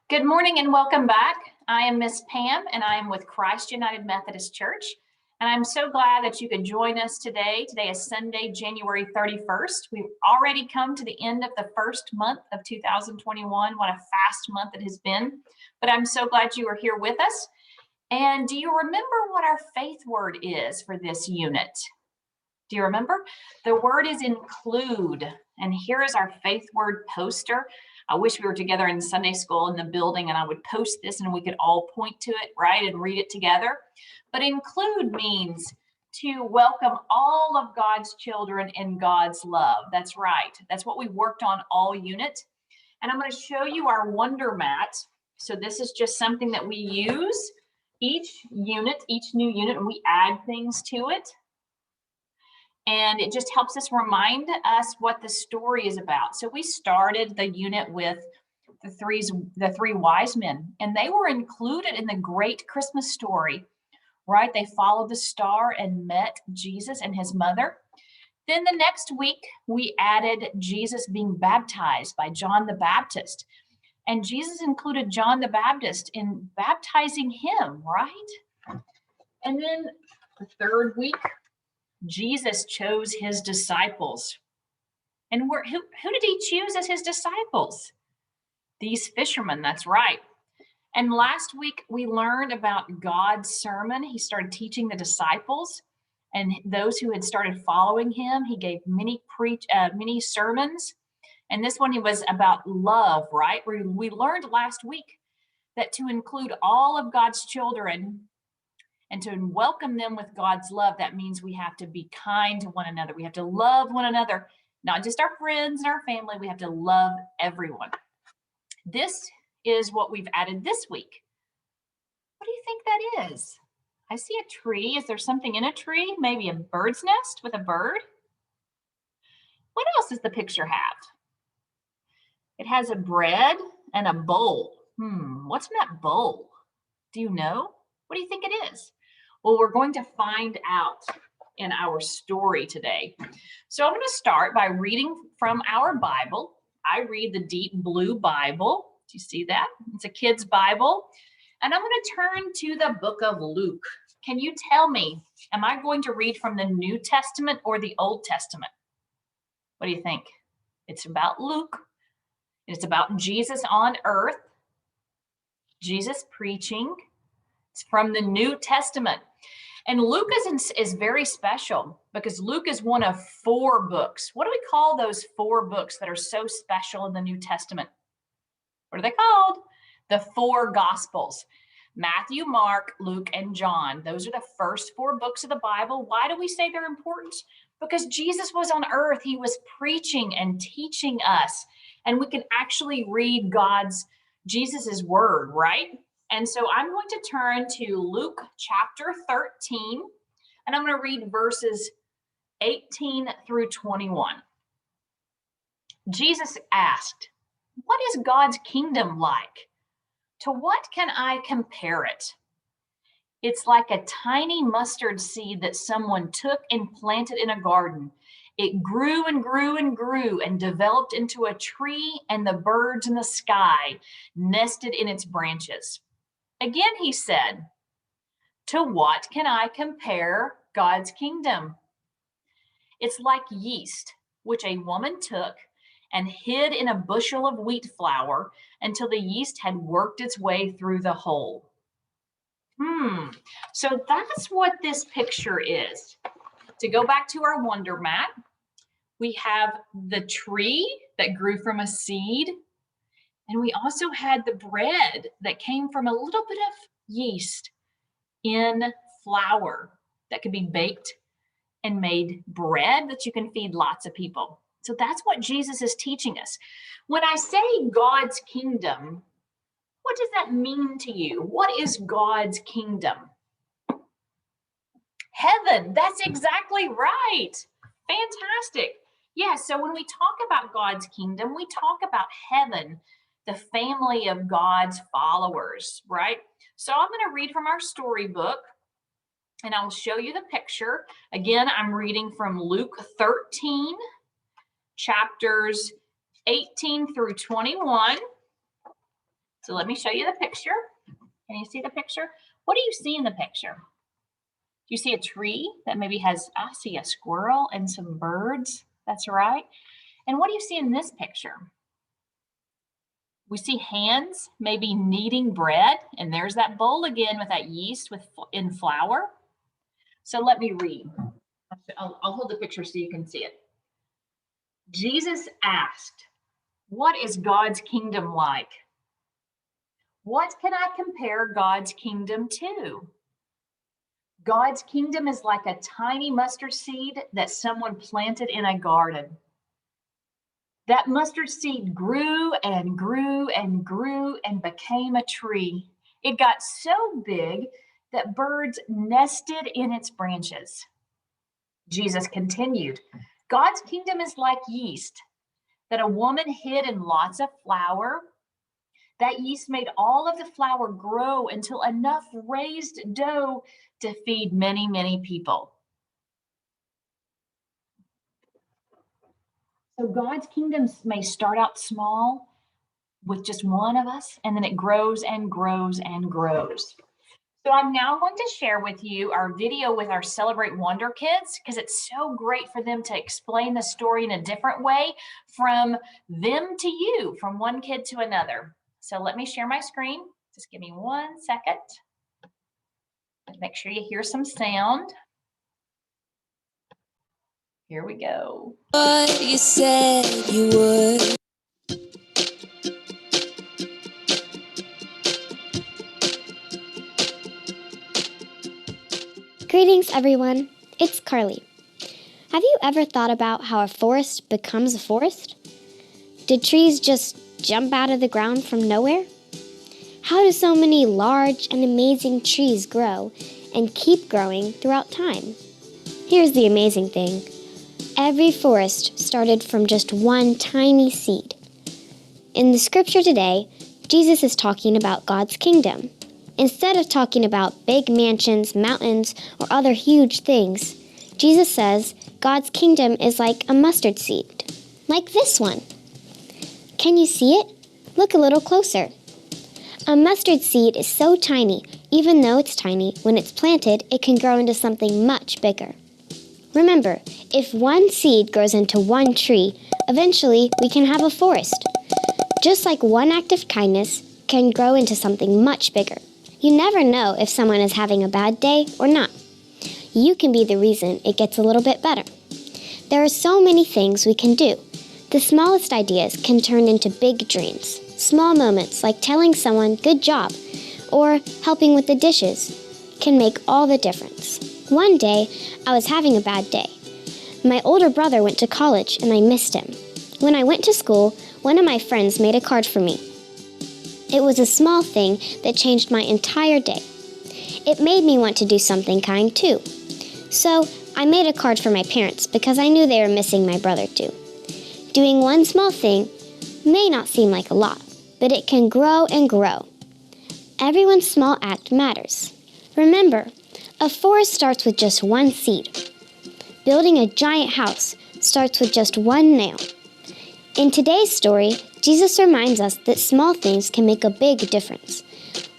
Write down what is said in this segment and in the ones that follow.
Good morning and welcome back. I am Miss Pam and I am with Christ United Methodist Church. And I'm so glad that you could join us today. Today is Sunday, January 31st. We've already come to the end of the first month of 2021. What a fast month it has been. But I'm so glad you are here with us. And do you remember what our faith word is for this unit? Do you remember? The word is include. And here is our faith word poster. I wish we were together in Sunday school in the building and I would post this and we could all point to it, right, and read it together. But include means to welcome all of God's children in God's love. That's right. That's what we worked on all unit. And I'm going to show you our wonder mat. So this is just something that we use each unit, each new unit, and we add things to it. And it just helps us remind us what the story is about. So we started the unit with the three wise men, and they were included in the great Christmas story, right? They followed the star and met Jesus and his mother. Then the next week, we added Jesus being baptized by John the Baptist. And Jesus included John the Baptist in baptizing him, right? And then the third week, Jesus chose his disciples. And who did he choose as his disciples? These fishermen, that's right. And last week we learned about God's sermon. He started teaching the disciples and those who had started following him. He gave many sermons. And this one was about love, right? We learned last week that to include all of God's children and to welcome them with God's love, that means we have to be kind to one another. We have to love one another, not just our friends and our family. We have to love everyone. This is what we've added this week. What do you think that is? I see a tree. Is there something in a tree? Maybe a bird's nest with a bird? What else does the picture have? It has a bread and a bowl. What's in that bowl? Do you know? What do you think it is? Well, we're going to find out in our story today. So I'm going to start by reading from our Bible. I read the Deep Blue Bible. Do you see that? It's a kid's Bible. And I'm going to turn to the book of Luke. Can you tell me, am I going to read from the New Testament or the Old Testament? What do you think? It's about Luke. It's about Jesus on earth, Jesus preaching. It's from the New Testament. And Luke is very special because Luke is one of 4 books. What do we call those 4 books that are so special in the New Testament? What are they called? The 4 Gospels. Matthew, Mark, Luke, and John. Those are the first 4 books of the Bible. Why do we say they're important? Because Jesus was on earth. He was preaching and teaching us. And we can actually read Jesus's word, right? And so I'm going to turn to Luke chapter 13, and I'm going to read verses 18 through 21. Jesus asked, "What is God's kingdom like? To what can I compare it? It's like a tiny mustard seed that someone took and planted in a garden. It grew and grew and grew and developed into a tree, and the birds in the sky nested in its branches." Again, he said, "To what can I compare God's kingdom? It's like yeast, which a woman took and hid in a bushel of wheat flour until the yeast had worked its way through the hole." So that's what this picture is. To go back to our wonder mat, we have the tree that grew from a seed. And we also had the bread that came from a little bit of yeast in flour that could be baked and made bread that you can feed lots of people. So that's what Jesus is teaching us. When I say God's kingdom, what does that mean to you? What is God's kingdom? Heaven. That's exactly right. Fantastic. Yeah, so when we talk about God's kingdom, we talk about heaven, the family of God's followers, right? So I'm going to read from our storybook and I'll show you the picture. Again, I'm reading from Luke 13, chapters 18 through 21. So let me show you the picture. Can you see the picture? What do you see in the picture? Do you see a tree that maybe has, I see a squirrel and some birds. That's right. And what do you see in this picture? We see hands maybe kneading bread, and there's that bowl again with that yeast in flour. So let me read. I'll hold the picture so you can see it. Jesus asked, "What is God's kingdom like? What can I compare God's kingdom to? God's kingdom is like a tiny mustard seed that someone planted in a garden. That mustard seed grew and grew and grew and became a tree. It got so big that birds nested in its branches." Jesus continued, "God's kingdom is like yeast that a woman hid in lots of flour. That yeast made all of the flour grow until enough raised dough to feed many, many people." So God's kingdom may start out small with just one of us, and then it grows and grows and grows. So I'm now going to share with you our video with our Celebrate Wonder kids, because it's so great for them to explain the story in a different way from them to you, from one kid to another. So let me share my screen. Just give me 1 second. Make sure you hear some sound. Here we go. What you said you would. Greetings, everyone. It's Carly. Have you ever thought about how a forest becomes a forest? Did trees just jump out of the ground from nowhere? How do so many large and amazing trees grow and keep growing throughout time? Here's the amazing thing. Every forest started from just one tiny seed. In the scripture today, Jesus is talking about God's kingdom. Instead of talking about big mansions, mountains, or other huge things, Jesus says God's kingdom is like a mustard seed, like this one. Can you see it? Look a little closer. A mustard seed is so tiny, even though it's tiny, when it's planted, it can grow into something much bigger. Remember, if one seed grows into one tree, eventually we can have a forest. Just like one act of kindness can grow into something much bigger. You never know if someone is having a bad day or not. You can be the reason it gets a little bit better. There are so many things we can do. The smallest ideas can turn into big dreams. Small moments like telling someone good job or helping with the dishes can make all the difference. One day, I was having a bad day. My older brother went to college and I missed him. When I went to school, one of my friends made a card for me. It was a small thing that changed my entire day. It made me want to do something kind too. So I made a card for my parents because I knew they were missing my brother too. Doing one small thing may not seem like a lot, but it can grow and grow. Everyone's small act matters. Remember, a forest starts with just one seed. Building a giant house starts with just one nail. In today's story, Jesus reminds us that small things can make a big difference.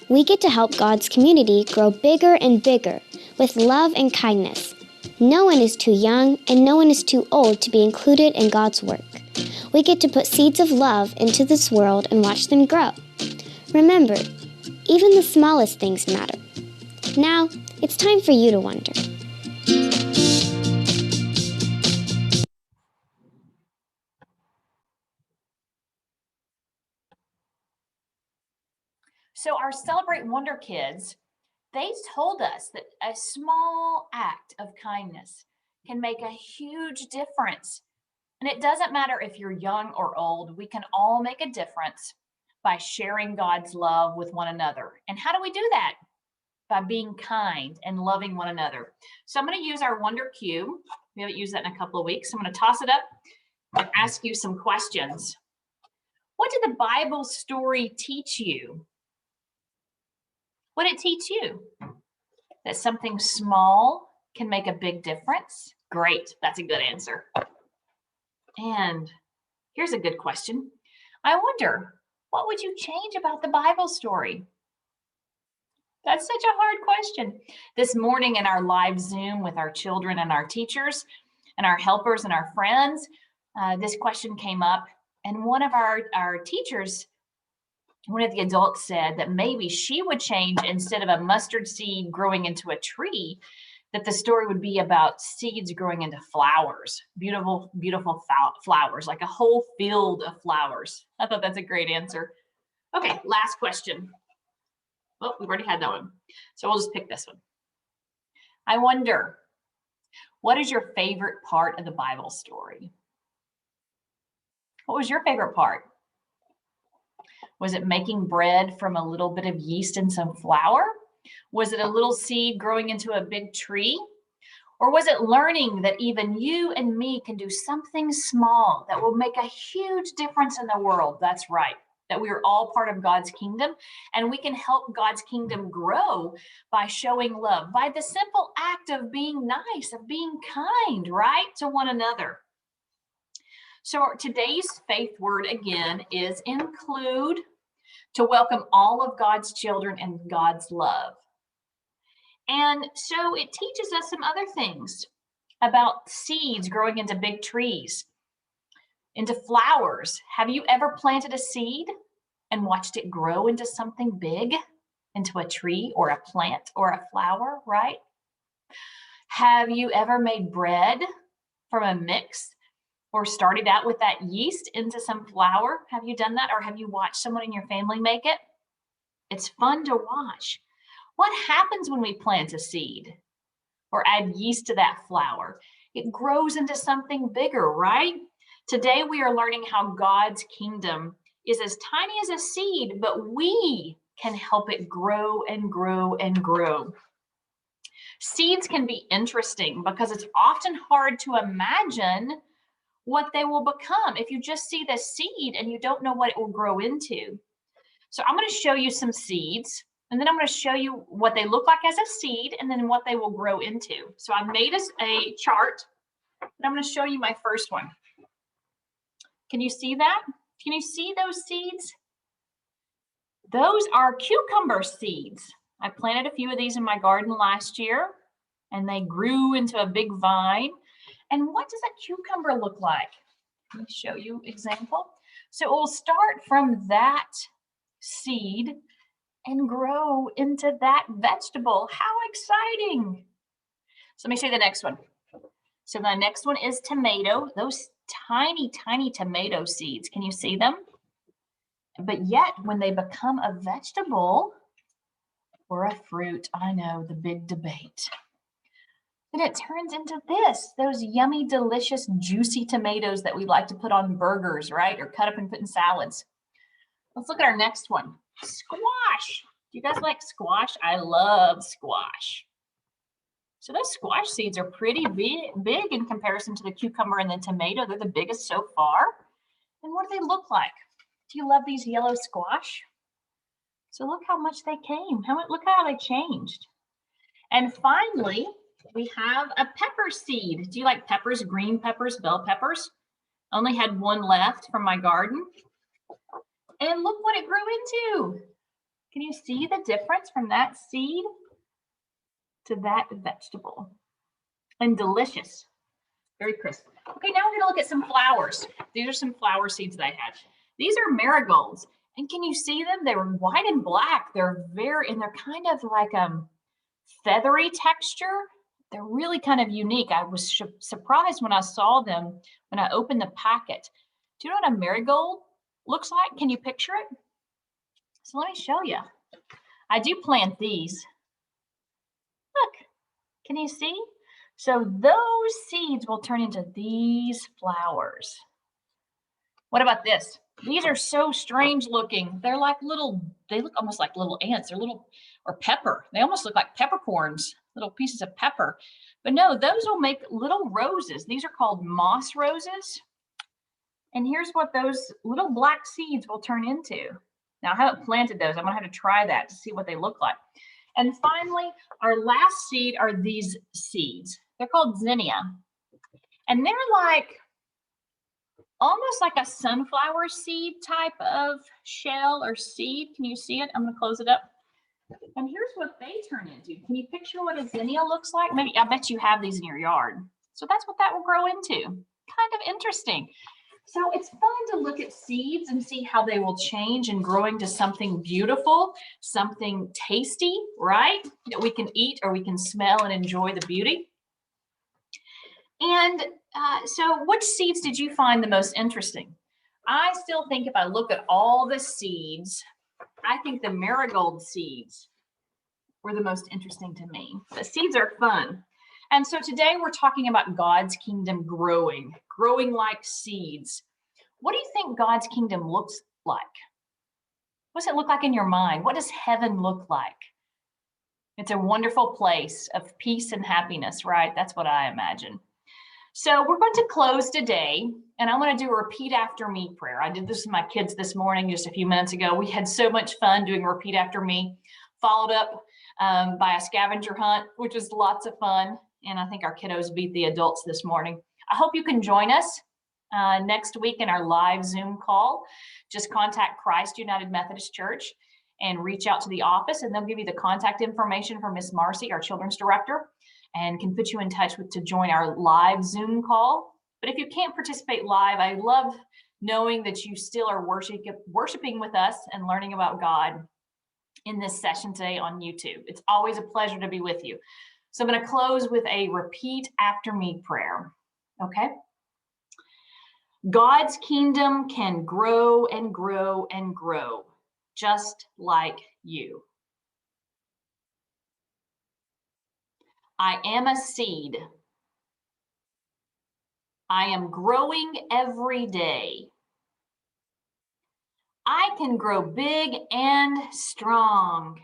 We get to help God's community grow bigger and bigger with love and kindness. No one is too young and no one is too old to be included in God's work. We get to put seeds of love into this world and watch them grow. Remember, even the smallest things matter. Now, it's time for you to wonder. So our Celebrate Wonder kids, they told us that a small act of kindness can make a huge difference. And it doesn't matter if you're young or old, we can all make a difference by sharing God's love with one another. And how do we do that? By being kind and loving one another. So I'm going to use our Wonder Cube. We haven't used that in a couple of weeks. So I'm going to toss it up and ask you some questions. What did the Bible story teach you? What did it teach you? That something small can make a big difference? Great, that's a good answer. And here's a good question. I wonder, What would you change about the Bible story? That's such a hard question. This morning in our live Zoom with our children and our teachers and our helpers and our friends, this question came up. And one of our teachers, one of the adults said that maybe she would change, instead of a mustard seed growing into a tree, that the story would be about seeds growing into flowers, beautiful, beautiful flowers, like a whole field of flowers. I thought that's a great answer. Okay, last question. Oh, we've already had that one. So we'll just pick this one. I wonder, what is your favorite part of the Bible story? What was your favorite part? Was it making bread from a little bit of yeast and some flour? Was it a little seed growing into a big tree? Or was it learning that even you and me can do something small that will make a huge difference in the world? That's right, that we are all part of God's kingdom, and we can help God's kingdom grow by showing love, by the simple act of being nice, of being kind, right, to one another. So today's faith word again is include, to welcome all of God's children and God's love. And so it teaches us some other things about seeds growing into big trees, into flowers. Have you ever planted a seed and watched it grow into something big, into a tree or a plant or a flower, right? Have you ever made bread from a mix, or started out with that yeast into some flour? Have you done that, or have you watched someone in your family make it? It's fun to watch. What happens when we plant a seed or add yeast to that flour? It grows into something bigger, right? Today we are learning how God's kingdom is as tiny as a seed, but we can help it grow and grow and grow. Seeds can be interesting because it's often hard to imagine what they will become if you just see the seed and you don't know what it will grow into. So I'm going to show you some seeds, and then I'm going to show you what they look like as a seed and then what they will grow into. So I made us a chart, and I'm going to show you my first one. Can you see that? Can you see those seeds? Those are cucumber seeds. I planted a few of these in my garden last year, and they grew into a big vine. And what does a cucumber look like? Let me show you example. So we'll start from that seed and grow into that vegetable. How exciting! So let me show you the next one. So the next one is tomato. Those tiny, tiny tomato seeds. Can you see them? But yet, when they become a vegetable or a fruit, I know, the big debate. Then it turns into this, those yummy, delicious, juicy tomatoes that we like to put on burgers, right? Or cut up and put in salads. Let's look at our next one. Squash. Do you guys like squash? I love squash. So those squash seeds are pretty big in comparison to the cucumber and the tomato. They're the biggest so far. And what do they look like? Do you love these yellow squash? So look how much they came. Look how they changed. And finally, we have a pepper seed. Do you like peppers, green peppers, bell peppers? Only had one left from my garden. And look what it grew into. Can you see the difference from that seed to that vegetable? And delicious. Very crisp. Okay, now we're going to look at some flowers. These are some flower seeds that I had. These are marigolds. And can you see them? They're white and black. They're kind of like feathery texture. They're really kind of unique. I was surprised when I saw them when I opened the packet. Do you know what a marigold looks like? Can you picture it? So let me show you. I do plant these. Look, can you see? So those seeds will turn into these flowers. What about this? These are so strange looking. They look almost like little ants. They're little, or pepper. They almost look like peppercorns, little pieces of pepper. But no, those will make little roses. These are called moss roses. And here's what those little black seeds will turn into. Now, I haven't planted those. I'm going to have to try that to see what they look like. And finally, our last seed are these seeds. They're called zinnia. And they're like almost like a sunflower seed type of shell or seed. Can you see it? I'm going to close it up. And here's what they turn into. Can you picture what a zinnia looks like? Maybe, I bet you have these in your yard. So that's what that will grow into. Kind of interesting. So it's fun to look at seeds and see how they will change and growing to something beautiful, something tasty, right? That we can eat or we can smell and enjoy the beauty. And so which seeds did you find the most interesting? I still think if I look at all the seeds, I think the marigold seeds were the most interesting to me. The seeds are fun. And so today we're talking about God's kingdom growing like seeds. What do you think God's kingdom looks like? What does it look like in your mind? What does heaven look like? It's a wonderful place of peace and happiness, right? That's what I imagine. So we're going to close today, and I'm going to do a repeat after me prayer. I did this with my kids this morning just a few minutes ago. We had so much fun doing repeat after me, followed up by a scavenger hunt, which was lots of fun. And I think our kiddos beat the adults this morning. I hope you can join us next week in our live Zoom call. Just contact Christ United Methodist Church and reach out to the office, and they'll give you the contact information for Miss Marcy, our children's director, and can put you in touch to join our live Zoom call. But if you can't participate live, I love knowing that you still are worshiping with us and learning about God in this session today on YouTube. It's always a pleasure to be with you. So I'm going to close with a repeat after me prayer. Okay? God's kingdom can grow and grow and grow, just like you. I am a seed. I am growing every day. I can grow big and strong.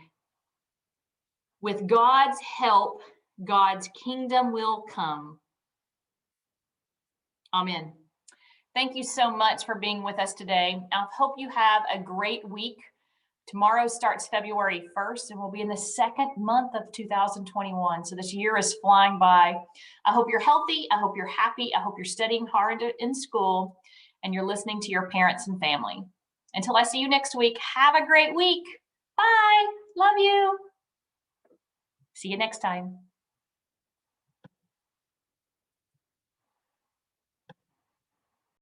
With God's help, God's kingdom will come. Amen. Thank you so much for being with us today. I hope you have a great week. Tomorrow starts February 1st, and we'll be in the second month of 2021. So this year is flying by. I hope you're healthy. I hope you're happy. I hope you're studying hard in school, and you're listening to your parents and family. Until I see you next week, have a great week. Bye. Love you. See you next time.